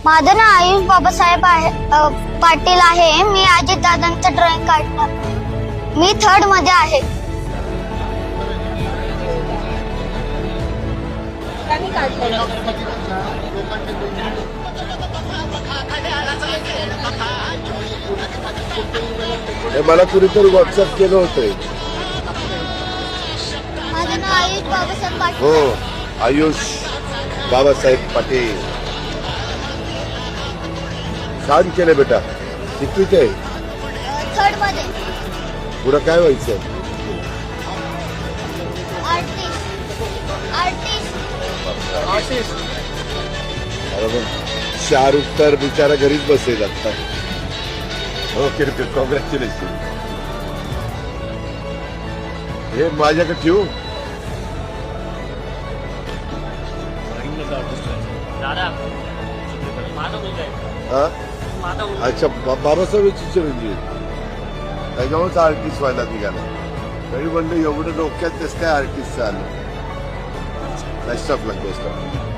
माझं नाव आयुष बाबासाहेब पाटील आहे. मी अजित दादांचं ड्रॉइंग काढणार. मी 3rd मध्ये आहे. मला कुणीतरी व्हॉट्सअप केलं होतं. माझं नाव आयुष बाबासाहेब पाटील. हो, आयुष बाबासाहेब पाटील. छान केले बेटा. कितवीत आहे? 3rd मध्ये. पुढं काय व्हायचं? आर्टिस्ट. बरोबर. शाहरुख तर बिचारा घरीच बसेल आता. Okay okay, congratulation. हे माझ्याकडे ठेवू. अच्छा, बाबासाहेब चिरंजीव त्याच्यामुळेच आर्टिस्ट व्हायला निघाला. तरी म्हणलं एवढं डोक्यात तेच काय आर्टिस्ट आलं. Best of luck. Best of luck.